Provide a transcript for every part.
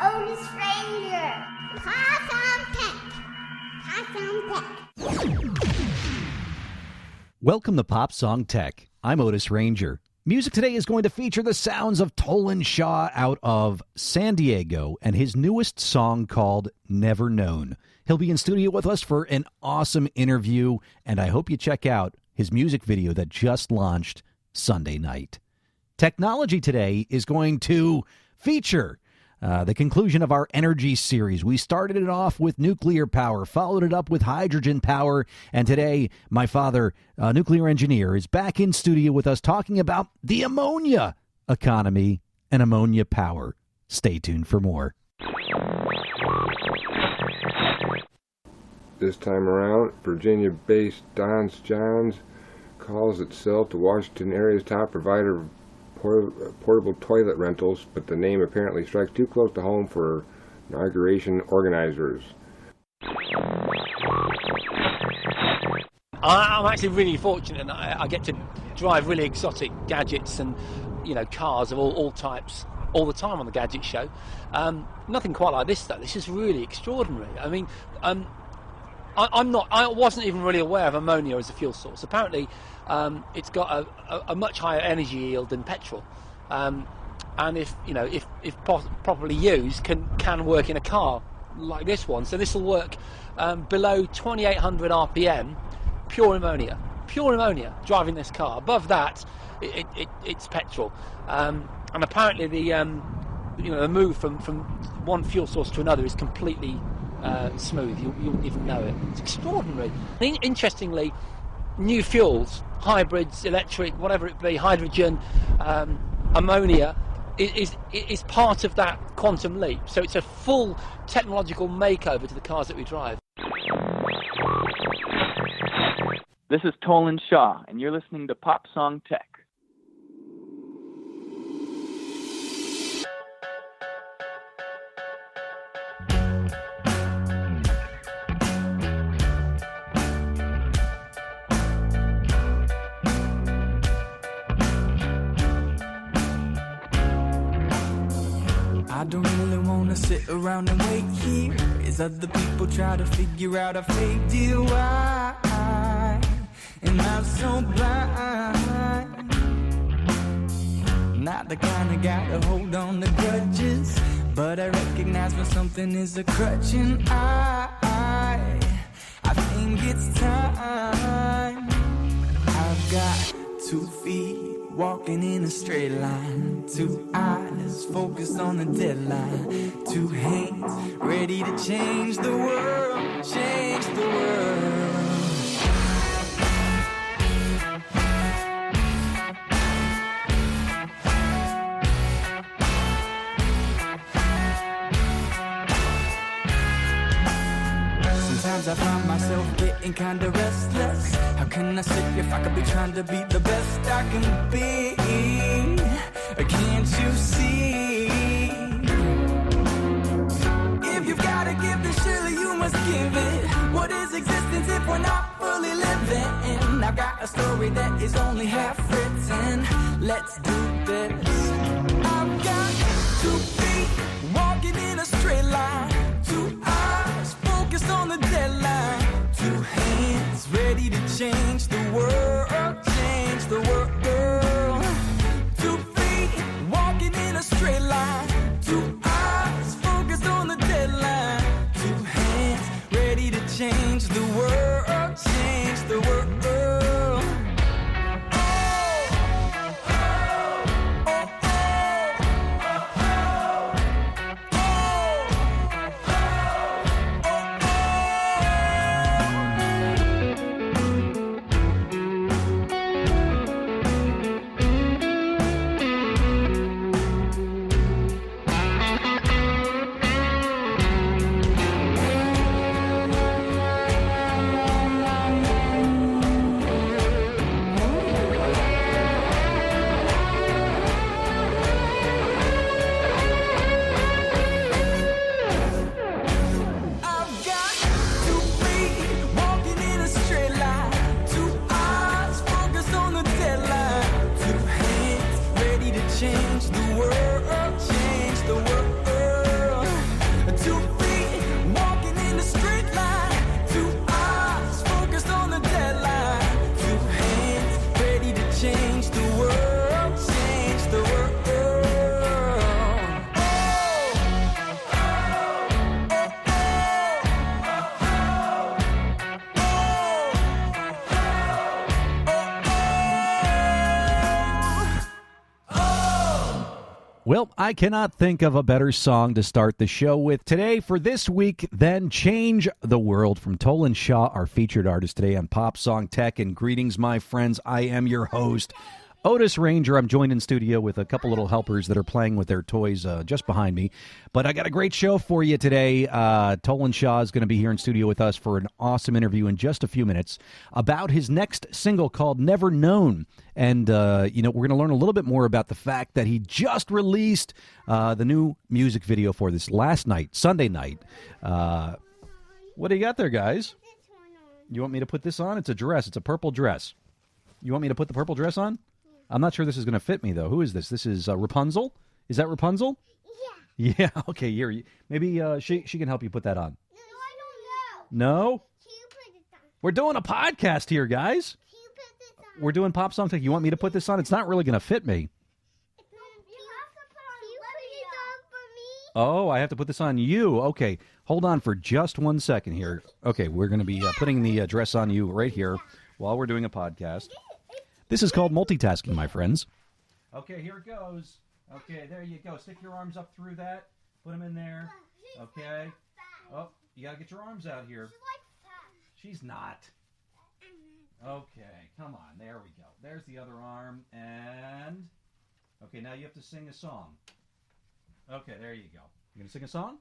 Otis Ranger. Welcome to Pop Song Tech. I'm Otis Ranger. Music today is going to feature the sounds of Tolan Shaw out of San Diego and his newest song called Never Known. He'll be in studio with us for an awesome interview, and I hope you check out his music video that just launched Sunday night. Technology today is going to feature the conclusion of our energy series. We started it off with nuclear power, followed it up with hydrogen power, and today my father, a nuclear engineer, is back in studio with us talking about the ammonia economy and ammonia power. Stay tuned for more. This time around, Virginia-based Don's Johns calls itself the Washington area's top provider of portable toilet rentals, but the name apparently strikes too close to home for inauguration organizers. I'm actually really fortunate, and I get to drive really exotic gadgets and, cars of all types all the time on the Gadget Show. Nothing quite like this though. This is really extraordinary. I mean, I wasn't even really aware of ammonia as a fuel source. Apparently, it's got a much higher energy yield than petrol, and if properly used, can work in a car like this one. So this will work below 2,800 RPM, pure ammonia driving this car. Above that, it's petrol, and apparently the move from one fuel source to another is completely smooth. You wouldn't even know it. It's extraordinary. Interestingly, new fuels, hybrids, electric, whatever it be, hydrogen, ammonia, is part of that quantum leap. So it's a full technological makeover to the cars that we drive. This is Tolan Shaw, and you're listening to Pop Song Tech. I don't really wanna sit around and wait here as other people try to figure out a fake deal. Why am I so blind? Not the kind of guy to hold on to grudges, but I recognize when something is a crutch, and I think it's time. I've got 2 feet walking in a straight line, 2 eyes focused on the deadline, 2 hands ready to change the world, change the world. Sometimes I find myself getting kinda restless. How can I sit if I could be trying to be the best I can be? Can't you see? If you've gotta give, then surely you must give it. What is existence if we're not fully living? I've got a story that is only half written. Let's do this. I've got 2 feet walking in a straight line, 2 eyes focused on the deadline, 2 hands ready to change the world, change the world. 2 feet walking in a straight line, 2 eyes focused on the deadline, 2 hands ready to change the world, change the world. change the world, change the world. Well, I cannot think of a better song to start the show with today for this week than Change the World from Tolan Shaw, our featured artist today on Pop Song Tech. And greetings, my friends. I am your host, Otis Ranger. I'm joined in studio with a couple little helpers that are playing with their toys just behind me. But I got a great show for you today. Tolan Shaw is going to be here in studio with us for an awesome interview in just a few minutes about his next single called Never Known. And, we're going to learn a little bit more about the fact that he just released the new music video for this last night, Sunday night. What do you got there, guys? You want me to put this on? It's a dress. It's a purple dress. You want me to put the purple dress on? I'm not sure this is going to fit me, though. Who is this? This is Rapunzel? Is that Rapunzel? Yeah. Yeah, okay. Here, maybe she can help you put that on. No, I don't know. No? Can you put it on? We're doing a podcast here, guys. Can you put this on? We're doing Pop Song Tech. You want me to put this on? It's not really going to fit me. You have to put it on for me? Oh, I have to put this on you. Okay, hold on for just 1 second here. Okay, we're going to be putting the dress on you right here while we're doing a podcast. This is called multitasking, my friends. Okay, here it goes. Okay, there you go. Stick your arms up through that. Put them in there. Okay. Oh, you got to get your arms out here. She's not. Okay, come on. There we go. There's the other arm. And, okay, now you have to sing a song. Okay, there you go. You going to sing a song?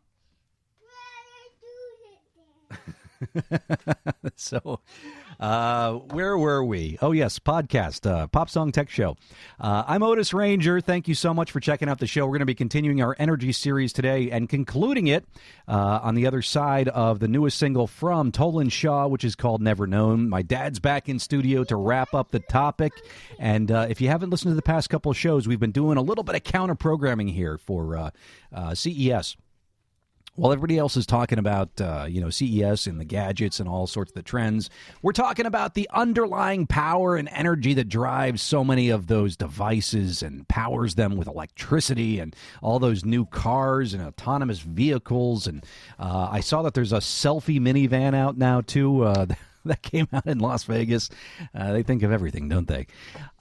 So, where were we? Oh, yes, podcast, Pop Song Tech Show. I'm Otis Ranger. Thank you so much for checking out the show. We're going to be continuing our Energy series today and concluding it on the other side of the newest single from Tolan Shaw, which is called Never Known. My dad's back in studio to wrap up the topic. And if you haven't listened to the past couple of shows, we've been doing a little bit of counter-programming here for CES. While everybody else is talking about, CES and the gadgets and all sorts of the trends, we're talking about the underlying power and energy that drives so many of those devices and powers them with electricity and all those new cars and autonomous vehicles. And I saw that there's a selfie minivan out now, too, that came out in Las Vegas. They think of everything, don't they?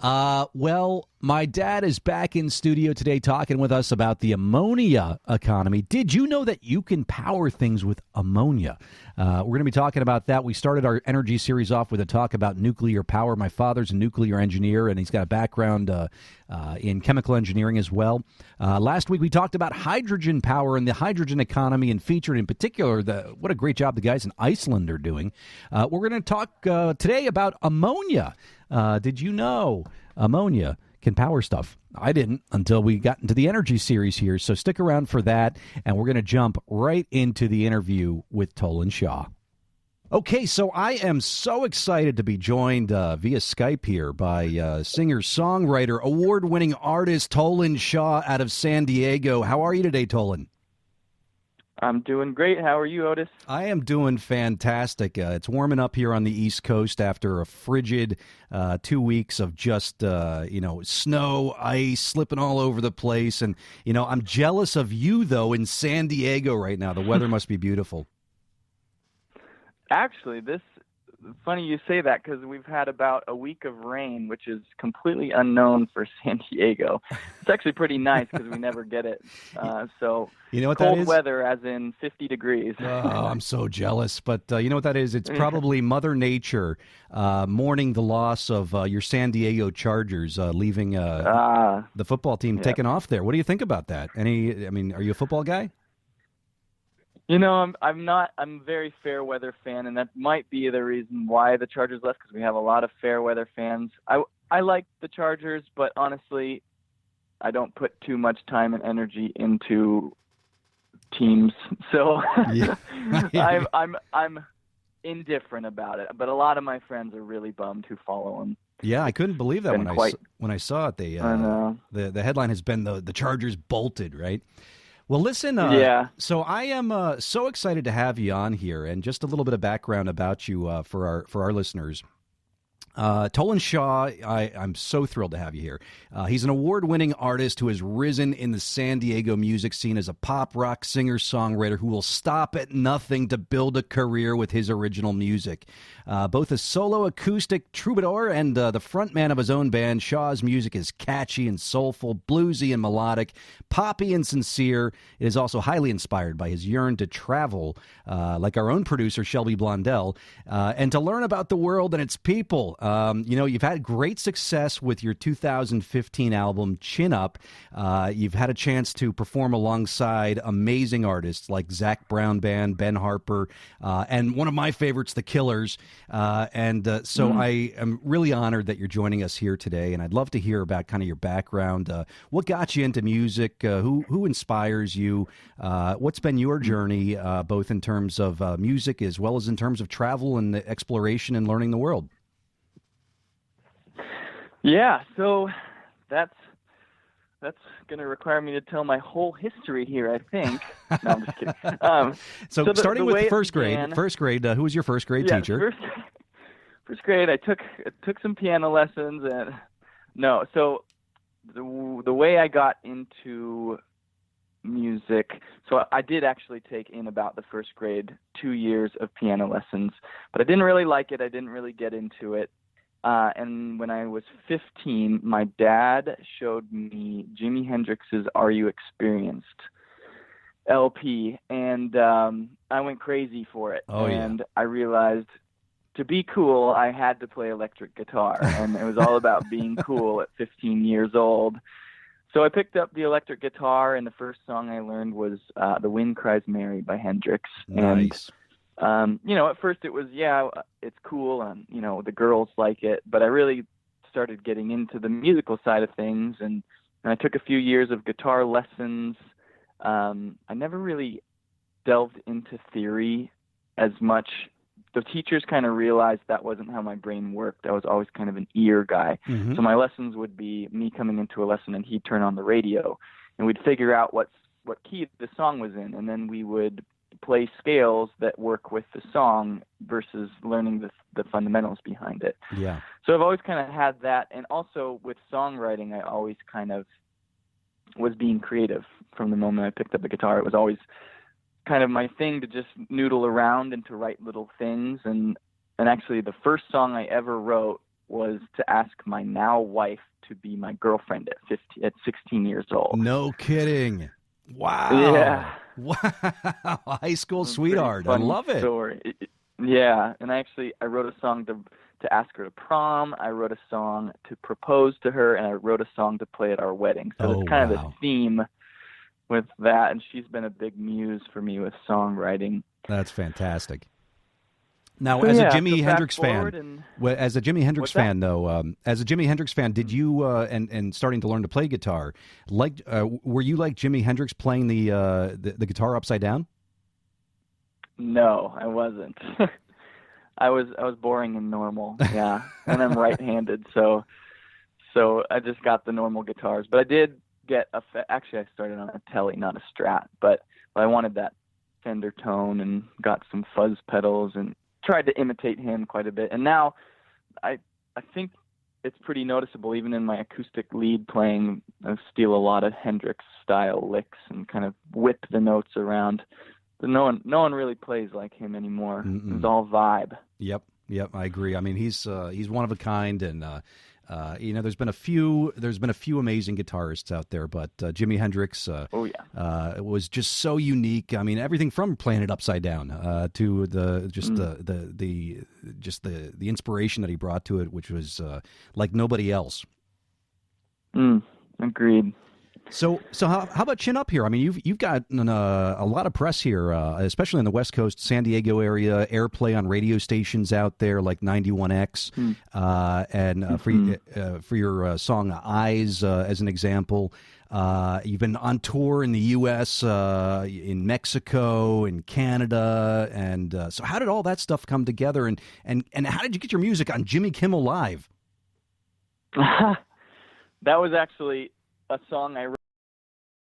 Well, my dad is back in studio today talking with us about the ammonia economy. Did you know that you can power things with ammonia? We're going to be talking about that. We started our energy series off with a talk about nuclear power. My father's a nuclear engineer, and he's got a background in chemical engineering as well. Last week, we talked about hydrogen power and the hydrogen economy and featured in particular what a great job the guys in Iceland are doing. We're going to talk today about ammonia. Did you know ammonia can power stuff? I didn't until we got into the energy series here. So stick around for that, and we're going to jump right into the interview with Tolan Shaw. Okay, so I am so excited to be joined via Skype here by singer-songwriter, award-winning artist Tolan Shaw out of San Diego. How are you today, Tolan? I'm doing great. How are you, Otis? I am doing fantastic. It's warming up here on the East Coast after a frigid 2 weeks of just, snow, ice, slipping all over the place. And, I'm jealous of you, though, in San Diego right now. The weather must be beautiful. Actually, funny you say that because we've had about a week of rain, which is completely unknown for San Diego. It's actually pretty nice because we never get it. So you know what cold that is? Weather as in 50 degrees. Oh, I'm so jealous. But you know what that is? It's probably Mother Nature mourning the loss of your San Diego Chargers leaving the football team taking off there. What do you think about that? Are you a football guy? I'm not. I'm a very fair weather fan, and that might be the reason why the Chargers left, because we have a lot of fair weather fans. I like the Chargers, but honestly, I don't put too much time and energy into teams, so Yeah. I'm indifferent about it. But a lot of my friends are really bummed who follow them. Yeah, I couldn't believe that when I saw it. I know. The headline has been the Chargers bolted, right? Well, listen, so I am so excited to have you on here, and just a little bit of background about you for our listeners. Tolan Shaw, I'm so thrilled to have you here. He's an award-winning artist who has risen in the San Diego music scene as a pop rock singer-songwriter who will stop at nothing to build a career with his original music. Both a solo acoustic troubadour and the frontman of his own band, Shaw's music is catchy and soulful, bluesy and melodic, poppy and sincere. It is also highly inspired by his yearn to travel, like our own producer, Shelby Blondell, and to learn about the world and its people. You've had great success with your 2015 album, Chin Up. You've had a chance to perform alongside amazing artists like Zac Brown Band, Ben Harper, and one of my favorites, The Killers. I am really honored that you're joining us here today, and I'd love to hear about kind of your background. What got you into music? Who inspires you? What's been your journey, both in terms of music as well as in terms of travel and exploration and learning the world? Yeah, so that's going to require me to tell my whole history here, I think. No, I'm just kidding. So starting with first grade, who was your first grade teacher? First grade, I took some piano lessons, and so the way I got into music, so I did actually take in about the first grade 2 years of piano lessons, but I didn't really like it. I didn't really get into it. And when I was 15, my dad showed me Jimi Hendrix's Are You Experienced LP, and I went crazy for it. I realized to be cool, I had to play electric guitar, and it was all about being cool at 15 years old. So I picked up the electric guitar, and the first song I learned was The Wind Cries Mary by Hendrix. Nice. And at first it was, it's cool, and, the girls like it, but I really started getting into the musical side of things, and I took a few years of guitar lessons. I never really delved into theory as much. The teachers kind of realized that wasn't how my brain worked. I was always kind of an ear guy. Mm-hmm. So my lessons would be me coming into a lesson, and he'd turn on the radio, and we'd figure out what key the song was in, and then we would play scales that work with the song versus learning the fundamentals behind it. Yeah. So I've always kind of had that. And also with songwriting, I always kind of was being creative from the moment I picked up the guitar. It was always kind of my thing to just noodle around and to write little things. And actually the first song I ever wrote was to ask my now wife to be my girlfriend at 16 years old. No kidding. Wow. Yeah. Wow. High school sweetheart. I love it. Story. Yeah. And I wrote a song to ask her to prom. I wrote a song to propose to her, and I wrote a song to play at our wedding. So there's kind of a theme with that. And she's been a big muse for me with songwriting. That's fantastic. Now, as a Jimi Hendrix fan, as a Jimi Hendrix fan, did you and starting to learn to play guitar, were you like Jimi Hendrix playing the guitar upside down? No, I wasn't. I was boring and normal. Yeah, and I'm right-handed, so I just got the normal guitars. But I did get actually I started on a Tele, not a Strat, but I wanted that Fender tone and got some fuzz pedals and tried to imitate him quite a bit. And now I think it's pretty noticeable, even in my acoustic lead playing. I steal a lot of Hendrix style licks and kind of whip the notes around. But no one really plays like him anymore. Mm-mm. It's all vibe. Yep, I agree. I mean, he's one of a kind, and there's been a few amazing guitarists out there, but Jimi Hendrix was just so unique. I mean, everything from playing it upside down to the inspiration that he brought to it, which was like nobody else. Agreed. So how about Chin Up here? I mean, you've gotten a lot of press here, especially in the West Coast, San Diego area, airplay on radio stations out there like 91X, and for your song Eyes as an example. You've been on tour in the U.S., in Mexico, in Canada, and so how did all that stuff come together? And how did you get your music on Jimmy Kimmel Live? That was actually a song I wrote